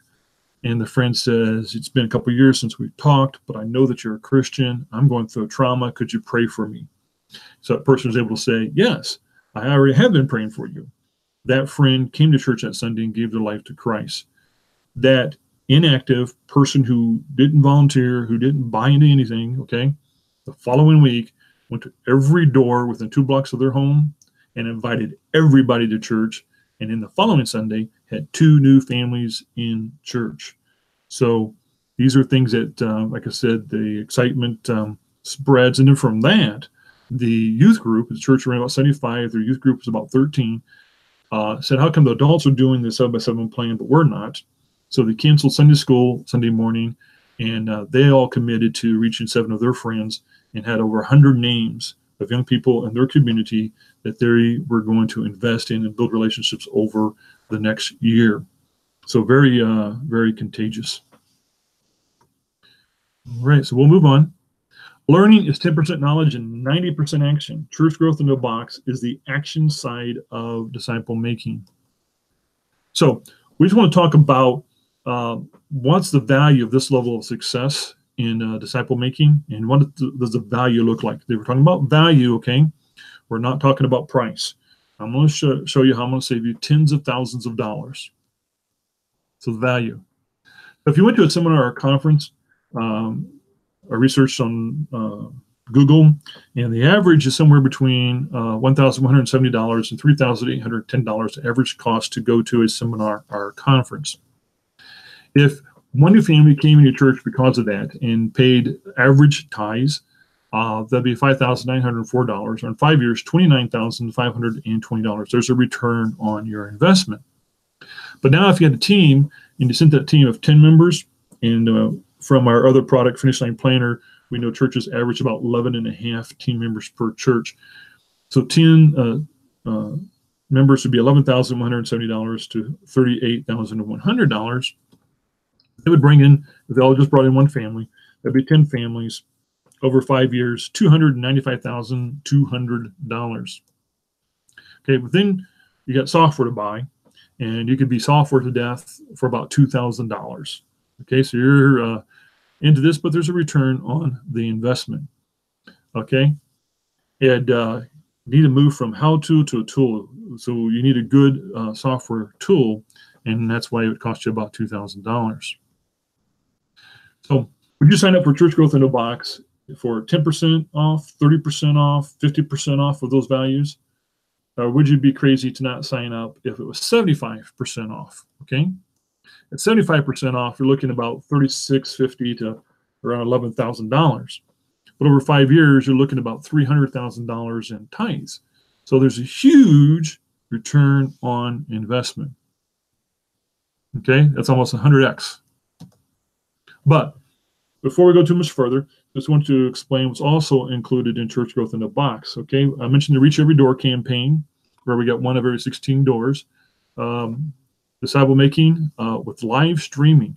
S1: And the friend says, "It's been a couple of years since we've talked, but I know that you're a Christian. I'm going through a trauma. Could you pray for me?" So that person was able to say, yes, I already have been praying for you. That friend came to church that Sunday and gave their life to Christ. That inactive person who didn't volunteer, who didn't buy into anything, okay, the following week went to every door within 2 blocks of their home and invited everybody to church. And in the following Sunday, had 2 new families in church. So these are things that, like I said, the excitement spreads. And then from that, the youth group, the church around about 75, their youth group is about 13, said, how come the adults are doing the 7x7 plan, but we're not? So they canceled Sunday school Sunday morning, and they all committed to reaching 7 of their friends and had over 100 names of young people in their community that they were going to invest in and build relationships over the next year. So very, very contagious. All right, so we'll move on. Learning is 10% knowledge and 90% action. Church growth in a box is the action side of disciple making. So we just want to talk about what's the value of this level of success in disciple making, and what does the value look like? They were talking about value, okay? We're not talking about price. I'm going to show you how I'm going to save you tens of thousands of dollars. So the value. If you went to a seminar or a conference, I researched on Google, and the average is somewhere between $1,170 and $3,810, the average cost to go to a seminar or a conference. If one new family came into church because of that and paid average tithes, that'd be $5,904, or in 5 years, $29,520. There's a return on your investment. But now if you had a team, and you sent that team of 10 members, and from our other product, Finish Line Planner, we know churches average about 11.5 team members per church. So 10 members would be $11,170 to $38,100. They would bring in, if they all just brought in one family, that'd be 10 families over 5 years, $295,200. Okay, but then you got software to buy, and you could be software to death for about $2,000. Okay, so you're into this, but there's a return on the investment. Okay, and you need to move from how-to to a tool. So you need a good software tool, and that's why it would cost you about $2,000. So would you sign up for Church Growth in a Box for 10% off, 30% off, 50% off of those values? Or would you be crazy to not sign up if it was 75% off? Okay, at 75% off, you're looking about $3,650 to around $11,000. But over 5 years, you're looking about $300,000 in tithes. So there's a huge return on investment. Okay, that's almost 100x. But before we go too much further, just want to explain what's also included in Church Growth in a Box. Okay, I mentioned the Reach Every Door campaign, where we got one of every 16 doors. Disciple making with live streaming.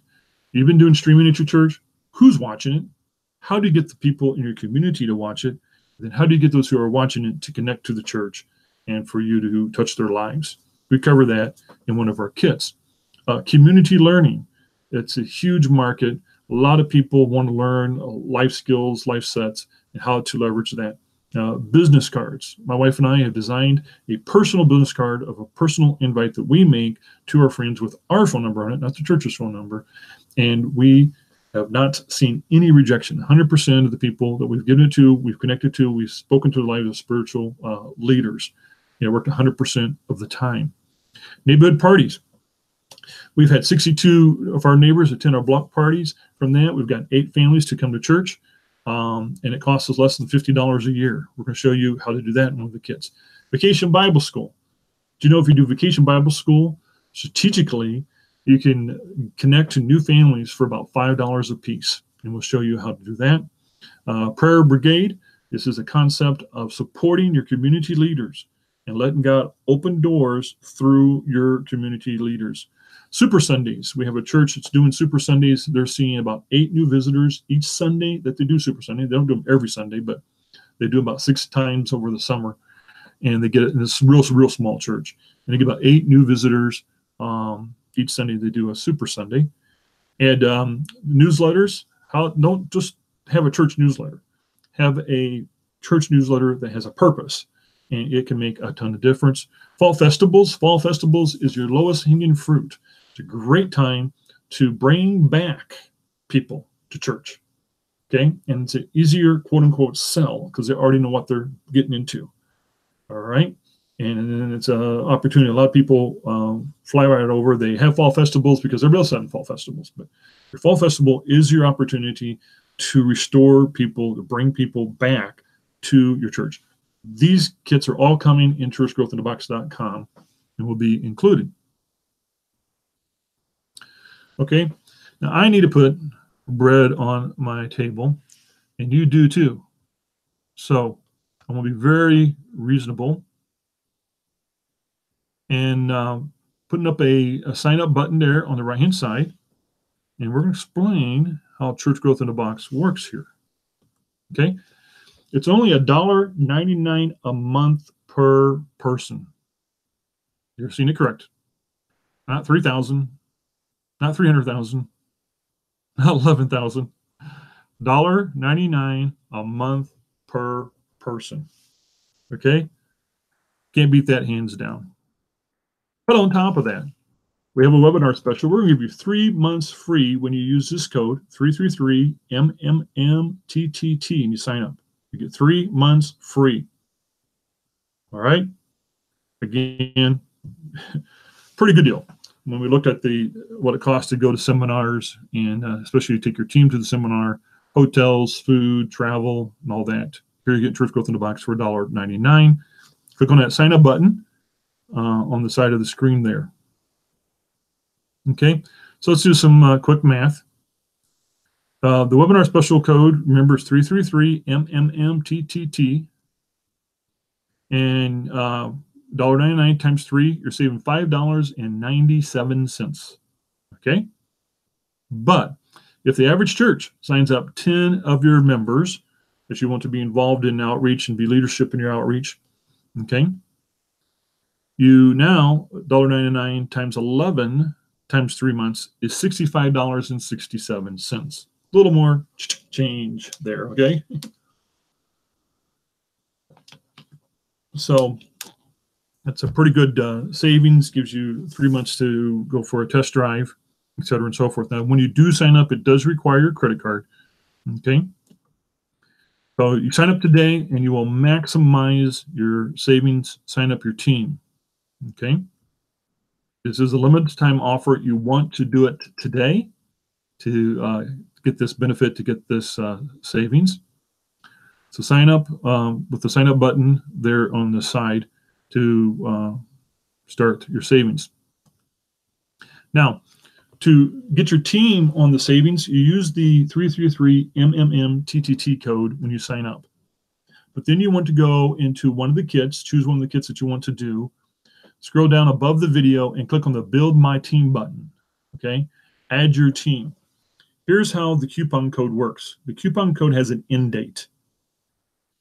S1: You've been doing streaming at your church. Who's watching it? How do you get the people in your community to watch it? And then how do you get those who are watching it to connect to the church and for you to touch their lives? We cover that in one of our kits. Community learning. It's a huge market. A lot of people want to learn life skills, life sets, and how to leverage that. Business cards. My wife and I have designed a personal business card of a personal invite that we make to our friends with our phone number on it, not the church's phone number. And we have not seen any rejection. 100% of the people that we've given it to, we've connected to, we've spoken to the lives of spiritual leaders. It worked 100% of the time. Neighborhood parties. We've had 62 of our neighbors attend our block parties. From that, we've got 8 families to come to church, and it costs us less than $50 a year. We're going to show you how to do that in one of the kits. Vacation Bible School. Do you know if you do Vacation Bible School, strategically, you can connect to new families for about $5 a piece, and we'll show you how to do that. Prayer Brigade. This is a concept of supporting your community leaders and letting God open doors through your community leaders. Super Sundays. We have a church that's doing Super Sundays. They're seeing about 8 new visitors each Sunday that they do Super Sunday. They don't do them every Sunday, but they do about 6 times over the summer. And they get it in this real small church. And they get about 8 new visitors each Sunday. They do a Super Sunday. And newsletters. Don't just have a church newsletter. Have a church newsletter that has a purpose, and it can make a ton of difference. Fall festivals is your lowest hanging fruit. It's a great time to bring back people to church. Okay, and it's an easier quote unquote sell because they already know what they're getting into. All right, and then it's an opportunity. A lot of people fly right over. They have fall festivals because everybody else having fall festivals, but your fall festival is your opportunity to restore people, to bring people back to your church. These kits are all coming in churchgrowthinthebox.com and will be included. Okay, now I need to put bread on my table, and you do too. So I'm going to be very reasonable and putting up a sign up button there on the right hand side, and we're going to explain how Church Growth in the Box works here. Okay, it's only $1.99 a month per person. You're seeing it correct. Not 3,000, not 300,000, not 11,000. $1.99 a month per person. Okay? Can't beat that hands down. But on top of that, we have a webinar special. We're going to give you 3 months free when you use this code 333MMMTTT and you sign up. You get 3 months free. All right? Again, pretty good deal. When we looked at what it costs to go to seminars, and especially to take your team to the seminar, hotels, food, travel, and all that. Here you get Church Growth in the Box for $1.99. Click on that sign up button on the side of the screen there. Okay, so let's do some quick math. The webinar special code, remember, is 333MMMTTT. And $1.99 times 3, you're saving $5.97. Okay? But if the average church signs up 10 of your members that you want to be involved in outreach and be leadership in your outreach, okay, you now, $1.99 times 11 times 3 months is $65.67. A little more change there, okay? So that's a pretty good savings, gives you 3 months to go for a test drive, et cetera, and so forth. Now, when you do sign up, it does require your credit card, okay? So you sign up today, and you will maximize your savings. Sign up your team, okay? This is a limited time offer. You want to do it today to get this benefit, to get this savings. So sign up with the sign up button there on the side to start your savings. Now, to get your team on the savings, you use the 333MMMTTT code when you sign up. But then you want to go into one of the kits, choose one of the kits that you want to do, scroll down above the video and click on the Build My Team button, okay? Add your team. Here's how the coupon code works. The coupon code has an end date.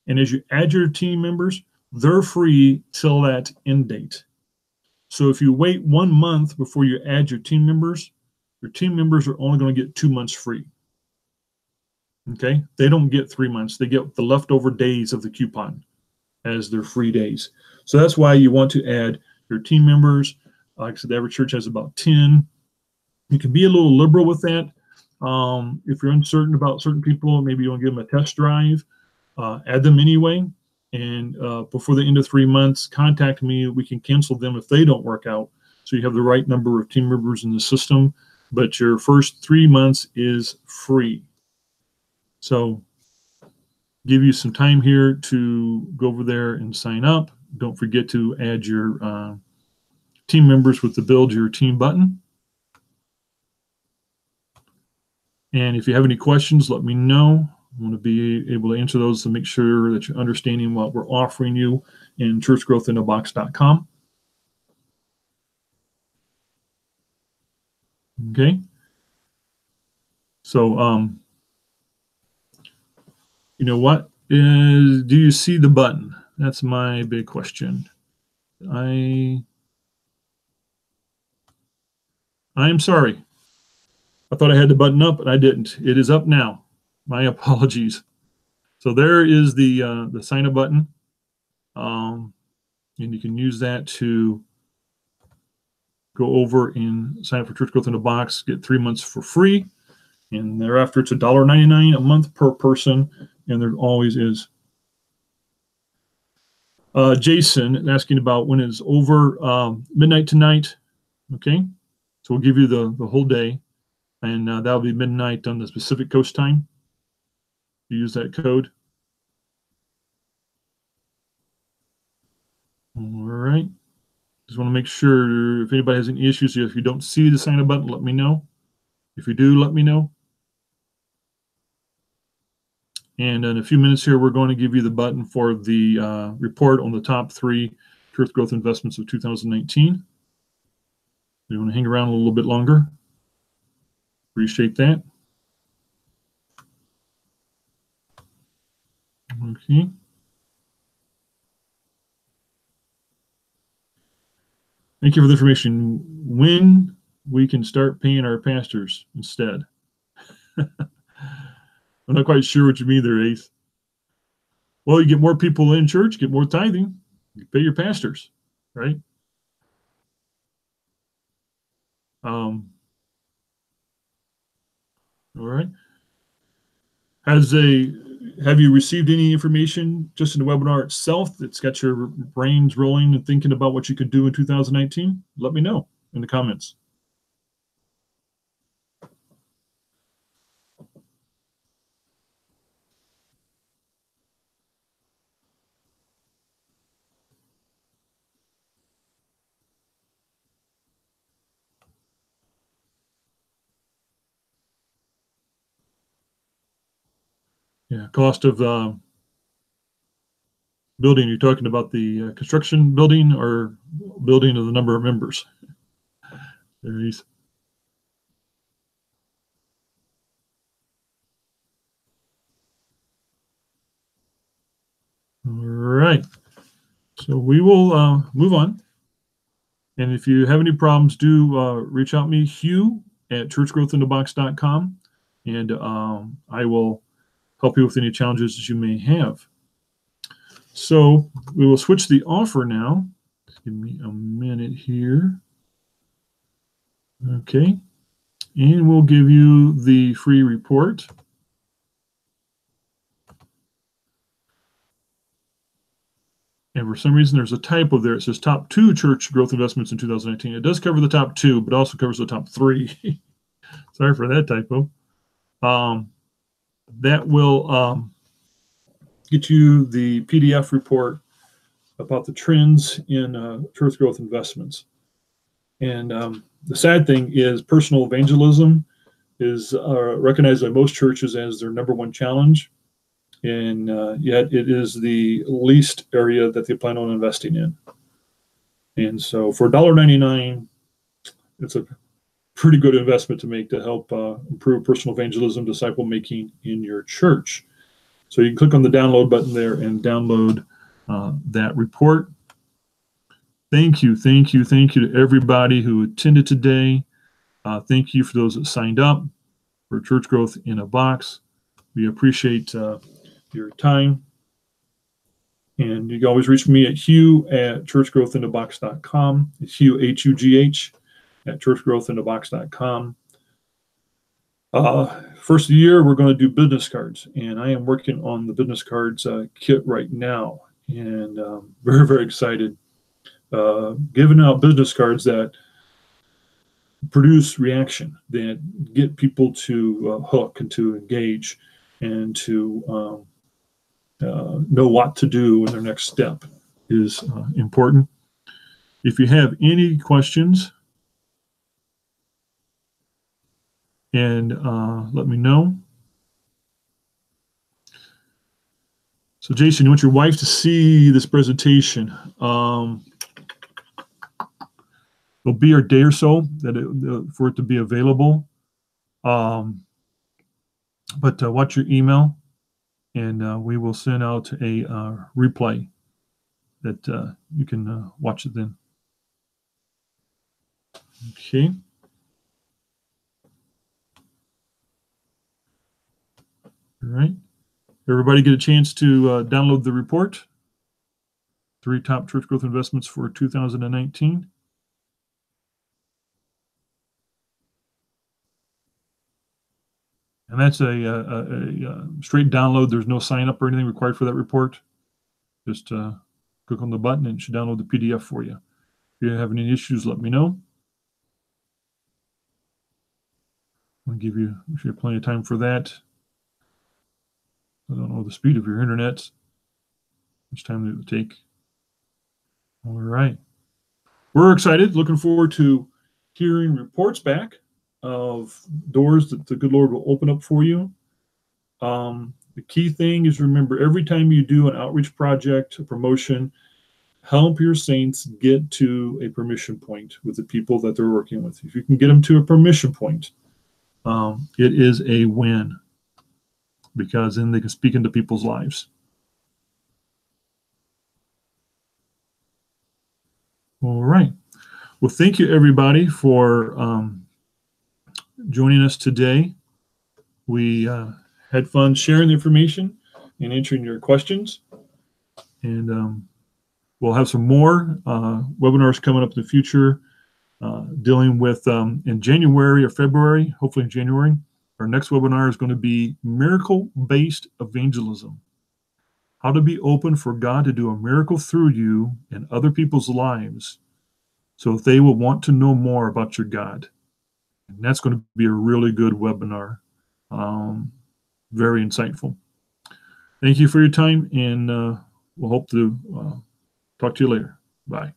S1: And as you add your team members, they're free till that end date. So if you wait 1 month before you add your team members are only going to get 2 months free. Okay? They don't get 3 months. They get the leftover days of the coupon as their free days. So that's why you want to add your team members. Like I said, the average church has about 10. You can be a little liberal with that. If you're uncertain about certain people, maybe you want to give them a test drive, add them anyway. And before the end of 3 months, contact me. We can cancel them if they don't work out. So you have the right number of team members in the system. But your first 3 months is free. So give you some time here to go over there and sign up. Don't forget to add your team members with the Build Your Team button. And if you have any questions, let me know. I want to be able to answer those to make sure that you're understanding what we're offering you in churchgrowthinthebox.com. Okay. So, you know what? Do you see the button? That's my big question. I'm sorry. I thought I had the button up, but I didn't. It is up now. My apologies. So there is the sign up button, and you can use that to go over and sign up for Church Growth in a Box, get 3 months for free, and thereafter it's $1.99 a month per person, and there always is. Jason asking about when it's over, midnight tonight. Okay, so we'll give you the whole day, and that'll be midnight on the Pacific Coast time. You use that code. All right. Just want to make sure if anybody has any issues, if you don't see the sign up button, let me know. If you do, let me know. And in a few minutes here, we're going to give you the button for the report on the top 3 Church Growth investments of 2019. You want to hang around a little bit longer? Appreciate that. Okay. Thank you for the information. When we can start paying our pastors instead? I'm not quite sure what you mean there, Ace. Well, you get more people in church, get more tithing, you pay your pastors, right? All right. Have you received any information just in the webinar itself that's got your brains rolling and thinking about what you could do in 2019? Let me know in the comments. Yeah, cost of building. You're talking about the construction building or building of the number of members? There he is. All right. So we will move on. And if you have any problems, do reach out to me, Hugh at churchgrowthinthebox.com, and I will help you with any challenges that you may have. So we will switch the offer now. Just give me a minute here. Okay. And we'll give you the free report. And for some reason, there's a typo there. It says top 2 church growth investments in 2019. It does cover the top 2, but also covers the top 3. Sorry for that typo. That will get you the PDF report about the trends in church growth investments. And the sad thing is personal evangelism is recognized by most churches as their #1 challenge. And yet it is the least area that they plan on investing in. And so for $1.99, it's a pretty good investment to make to help improve personal evangelism, disciple making in your church. So you can click on the download button there and download that report. Thank you to everybody who attended today. Thank you for those that signed up for Church Growth in a Box. We appreciate your time. And you can always reach me at Hugh at churchgrowthinthebox.com. It's Hugh, H-U-G-H, at churchgrowthinthebox.com. First of the year, we're going to do business cards, and I am working on the business cards kit right now, and very, very excited. Giving out business cards that produce reaction, that get people to hook and to engage and to know what to do in their next step is important. If you have any questions, and let me know. So Jason, you want your wife to see this presentation. It'll be a day or so for it to be available. But watch your email, and we will send out a replay that you can watch it then. Okay. All right. Everybody get a chance to download the report, 3 top church growth investments for 2019. And that's a straight download. There's no sign up or anything required for that report. Just click on the button and it should download the PDF for you. If you have any issues, let me know. I'll give you, if you have plenty of time for that. I don't know the speed of your internet, how much time it would take. All right. We're excited, looking forward to hearing reports back of doors that the good Lord will open up for you. The key thing is, remember, every time you do an outreach project, a promotion, help your saints get to a permission point with the people that they're working with. If you can get them to a permission point, it is a win, because then they can speak into people's lives. All right. Well, thank you, everybody, for joining us today. We had fun sharing the information and answering your questions. And we'll have some more webinars coming up in the future, dealing with in January or February, hopefully in January. Our next webinar is going to be miracle-based evangelism. How to be open for God to do a miracle through you in other people's lives so that they will want to know more about your God. And that's going to be a really good webinar. Very insightful. Thank you for your time, and we'll hope to talk to you later. Bye.